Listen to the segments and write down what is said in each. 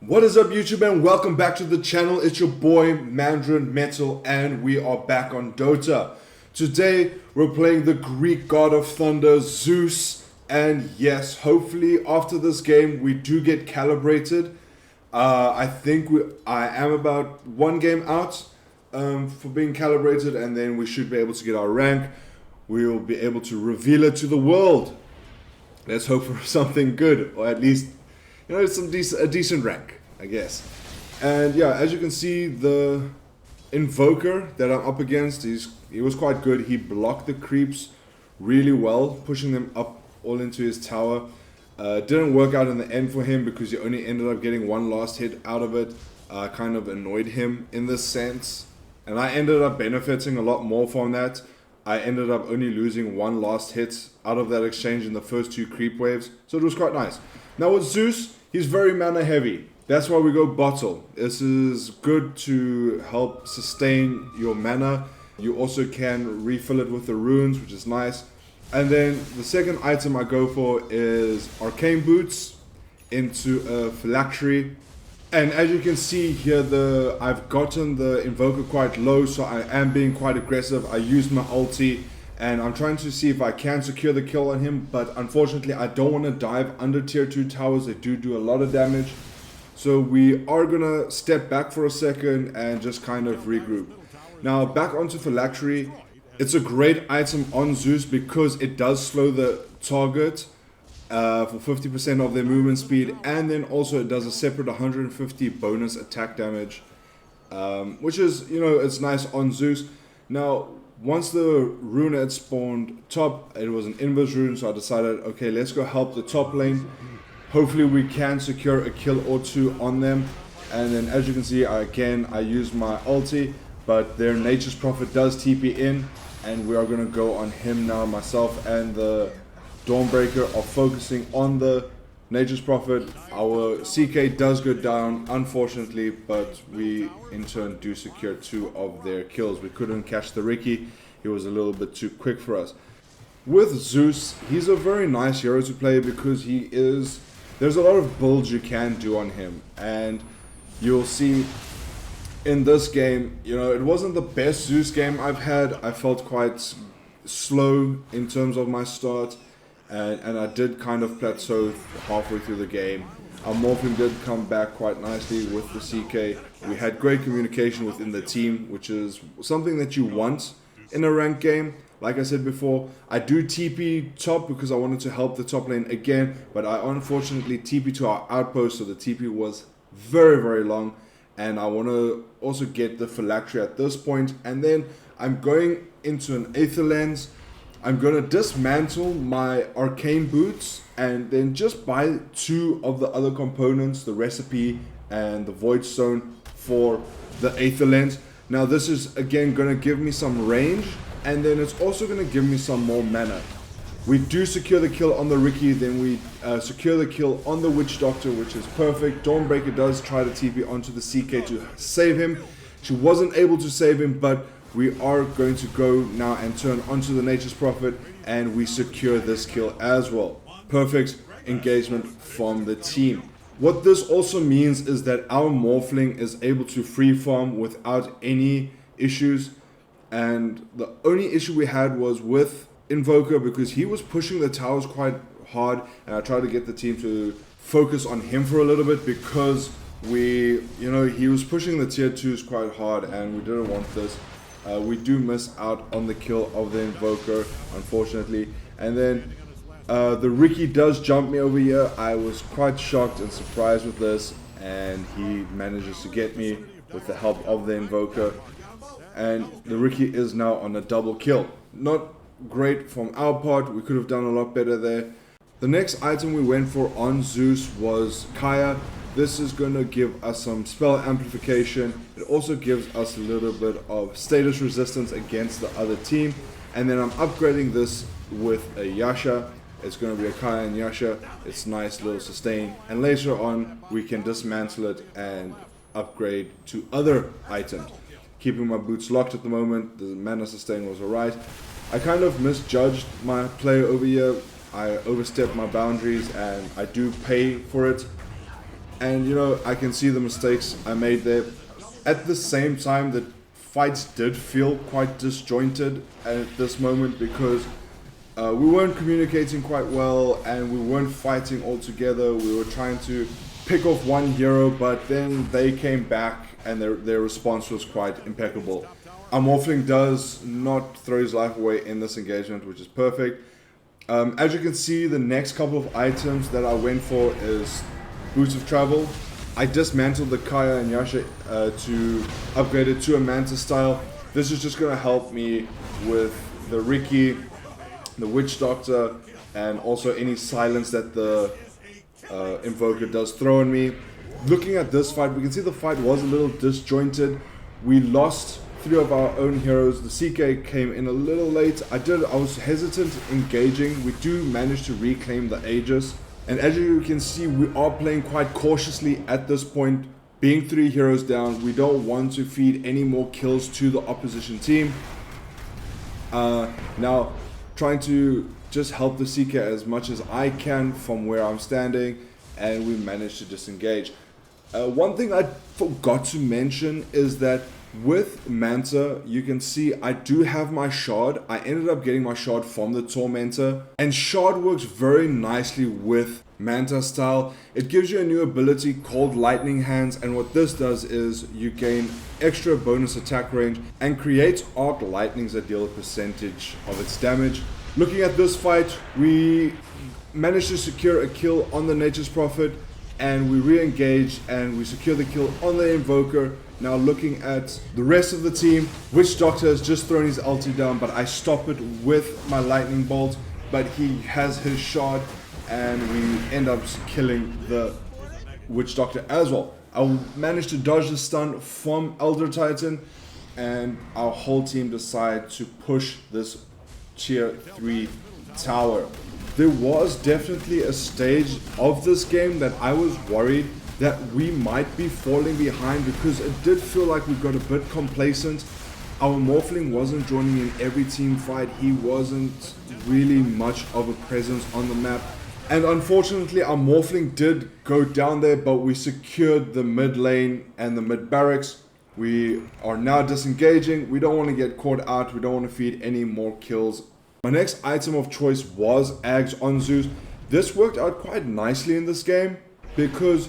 What is up, YouTube, and welcome back to the channel. It's your boy Mandarin Metal, and we are back on Dota. Today we're playing the Greek god of thunder, Zeus, and yes, hopefully after this game we do get calibrated. I think I am about one game out for being calibrated, and then we should be able to get our rank. We will be able to reveal it to the world. Let's hope for something good, or at least a decent rank, I guess. And yeah, as you can see, the invoker that I'm up against, he was quite good. He blocked the creeps really well, pushing them up all into his tower. Didn't work out in the end for him because he only ended up getting one last hit out of it. Kind of annoyed him in this sense, and I ended up benefiting a lot more from that. I ended up only losing one last hit out of that exchange in the first two creep waves, so it was quite nice. Now with Zeus, he's very mana heavy. That's why we go bottle. This is good to help sustain your mana. You also can refill it with the runes, which is nice. And then the second item I go for is arcane boots into a phylactery. And as you can see here, I've gotten the invoker quite low, so I am being quite aggressive. I used my ulti, and I'm trying to see if I can secure the kill on him, but unfortunately I don't want to dive under tier 2 towers. They do a lot of damage. So we are gonna step back for a second and just kind of regroup. Now back onto phylactery. It's a great item on Zeus because it does slow the target for 50% of their movement speed, and then also it does a separate 150 bonus attack damage, which is, it's nice on Zeus. Now once the rune had spawned top, it was an inverse rune, so I decided, okay, let's go help the top lane. Hopefully we can secure a kill or two on them. And then as you can see, I used my ulti, but their Nature's Prophet does TP in, and we are going to go on him now. Myself and the Dawnbreaker are focusing on the Nature's Prophet. Our CK does go down, unfortunately, but we in turn do secure two of their kills. We couldn't catch the Ricky. He was a little bit too quick for us. With Zeus, he's a very nice hero to play because there's a lot of builds you can do on him, and you'll see in this game, it wasn't the best Zeus game I've had. I felt quite slow in terms of my start, and I did kind of plateau halfway through the game. Our morphing did come back quite nicely with the CK. We had great communication within the team, which is something that you want in a ranked game. Like I said before, I do TP top because I wanted to help the top lane again, but I unfortunately TP to our outpost, so the TP was very, very long, and I want to also get the phylactery at this point, and then I'm going into an Aether Lens. I'm going to dismantle my arcane boots and then just buy two of the other components, the recipe and the void stone, for the Aether Lens. Now this is again going to give me some range, and then it's also going to give me some more mana. We do secure the kill on the Ricky, then we secure the kill on the Witch Doctor, which is perfect. Dawnbreaker does try to TP onto the CK to save him. She wasn't able to save him, but we are going to go now and turn onto the Nature's Prophet, and we secure this kill as well. Perfect engagement from the team. What this also means is that our Morphling is able to free farm without any issues. And the only issue we had was with Invoker, because he was pushing the towers quite hard, and I tried to get the team to focus on him for a little bit because he was pushing the tier 2s quite hard, and we didn't want this. We do miss out on the kill of the Invoker, unfortunately. And then the Ricky does jump me over here. I was quite shocked and surprised with this, and he manages to get me with the help of the Invoker. And the Ricky is now on a double kill. Not great from our part. We could have done a lot better there. The next item we went for on Zeus was Kaya. This is going to give us some spell amplification. It also gives us a little bit of status resistance against the other team. And then I'm upgrading this with a Yasha. It's going to be a Kaya and Yasha. It's nice little sustain. And later on we can dismantle it and upgrade to other items. Keeping my boots locked at the moment. The mana sustain was alright. I kind of misjudged my play over here. I overstepped my boundaries, and I do pay for it. And you know, I can see the mistakes I made there. At the same time, the fights did feel quite disjointed at this moment because we weren't communicating quite well and we weren't fighting all together. We were trying to pick off one hero, but then they came back and their response was quite impeccable. Our Morphling does not throw his life away in this engagement, which is perfect. As you can see, the next couple of items that I went for is Boots of Travel. I dismantled the Kaya and Yasha to upgrade it to a Manta style. This is just going to help me with the Riki, the Witch Doctor, and also any silence that the Invoker does throw on me. Looking at this fight, we can see the fight was a little disjointed. We lost 3 of our own heroes. The CK came in a little late. I was hesitant engaging. We do manage to reclaim the Aegis. And as you can see, we are playing quite cautiously at this point. Being 3 heroes down, we don't want to feed any more kills to the opposition team. Now, trying to just help the CK as much as I can from where I'm standing, and we managed to disengage. One thing I forgot to mention is that with Manta, you can see I do have my shard. I ended up getting my shard from the Tormentor, and shard works very nicely with Manta style. It gives you a new ability called Lightning Hands, and what this does is you gain extra bonus attack range and creates arc lightnings that deal a percentage of its damage. Looking at this fight, we managed to secure a kill on the Nature's Prophet, and we re-engage and we secure the kill on the Invoker. Now looking at the rest of the team, Witch Doctor has just thrown his ulti down, but I stop it with my lightning bolt, but he has his shard and we end up killing the Witch Doctor as well. I managed to dodge the stun from Elder Titan, and our whole team decide to push this tier 3 tower. There was definitely a stage of this game that I was worried that we might be falling behind, because it did feel like we got a bit complacent. Our Morphling wasn't joining in every team fight. He wasn't really much of a presence on the map. And unfortunately, our Morphling did go down there, but we secured the mid lane and the mid barracks. We are now disengaging. We don't want to get caught out. We don't want to feed any more kills. My next item of choice was Ags on Zeus. This worked out quite nicely in this game because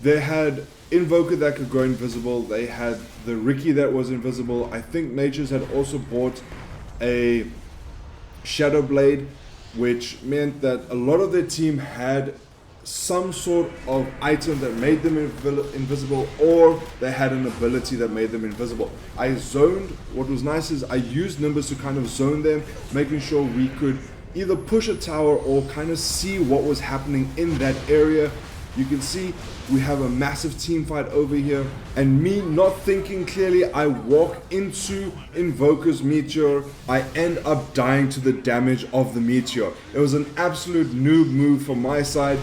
they had Invoker that could go invisible. They had the Riki that was invisible. I think Nature's had also bought a Shadow Blade, which meant that a lot of their team had some sort of item that made them invisible, or they had an ability that made them invisible. I zoned. What was nice is I used Nimbus to kind of zone them, making sure we could either push a tower or kind of see what was happening in that area. You can see we have a massive team fight over here, and me not thinking clearly, I walk into Invoker's Meteor. I end up dying to the damage of the Meteor. It was an absolute noob move from my side,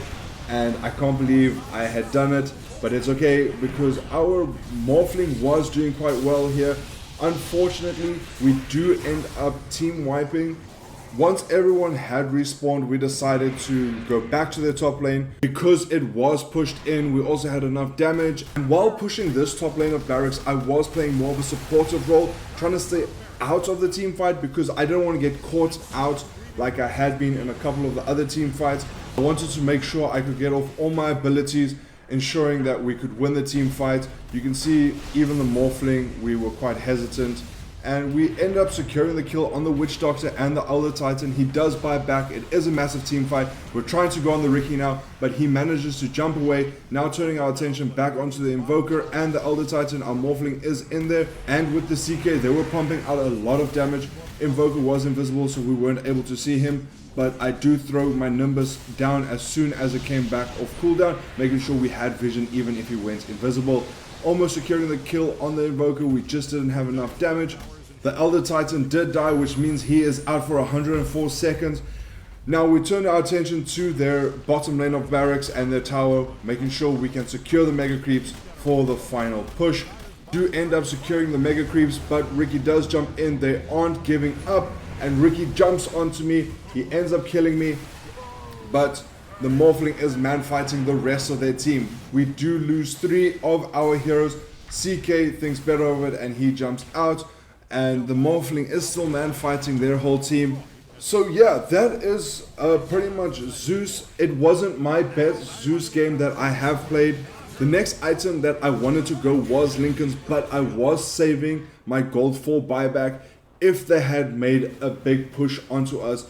and I can't believe I had done it, but it's okay because our Morphling was doing quite well here. Unfortunately, we do end up team wiping. Once everyone had respawned, we decided to go back to their top lane. Because it was pushed in, we also had enough damage. And while pushing this top lane of barracks, I was playing more of a supportive role, trying to stay out of the team fight because I didn't want to get caught out like I had been in a couple of the other team fights. I wanted to make sure I could get off all my abilities, ensuring that we could win the team fight. You can see even the Morphling, we were quite hesitant. And we end up securing the kill on the Witch Doctor and the Elder Titan. He does buy back. It is a massive team fight. We're trying to go on the Riki now, but he manages to jump away. Now turning our attention back onto the Invoker and the Elder Titan. Our Morphling is in there. And with the CK, they were pumping out a lot of damage. Invoker was invisible, so we weren't able to see him. But I do throw my Nimbus down as soon as it came back off cooldown, making sure we had vision even if he went invisible. Almost securing the kill on the Invoker. We just didn't have enough damage. The Elder Titan did die, which means he is out for 104 seconds. Now we turn our attention to their bottom lane of barracks and their tower, making sure we can secure the Mega Creeps for the final push. Do end up securing the Mega Creeps, but Riki does jump in. They aren't giving up, and Riki jumps onto me. He ends up killing me, but the Morphling is man fighting the rest of their team. We do lose 3 of our heroes. CK thinks better of it and he jumps out, and the Morphling is still man fighting their whole team. So yeah, that is pretty much Zeus. It wasn't my best Zeus game that I have played. The next item that I wanted to go was Lincoln's, but I was saving my gold for buyback. If they had made a big push onto us,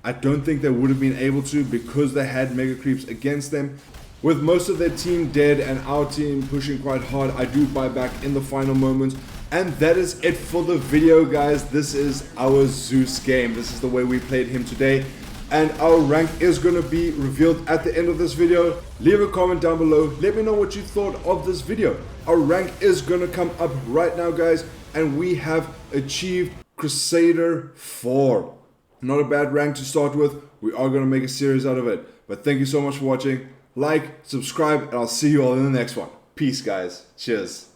I don't think they would have been able to, because they had mega creeps against them. With most of their team dead and our team pushing quite hard, I do buy back in the final moments. And that is it for the video, guys. This is our Zeus game. This is the way we played him today. And our rank is going to be revealed at the end of this video. Leave a comment down below. Let me know what you thought of this video. Our rank is going to come up right now, guys. And we have achieved Crusader 4. Not a bad rank to start with. We are going to make a series out of it. But thank you so much for watching. Like, subscribe, and I'll see you all in the next one. Peace, guys. Cheers.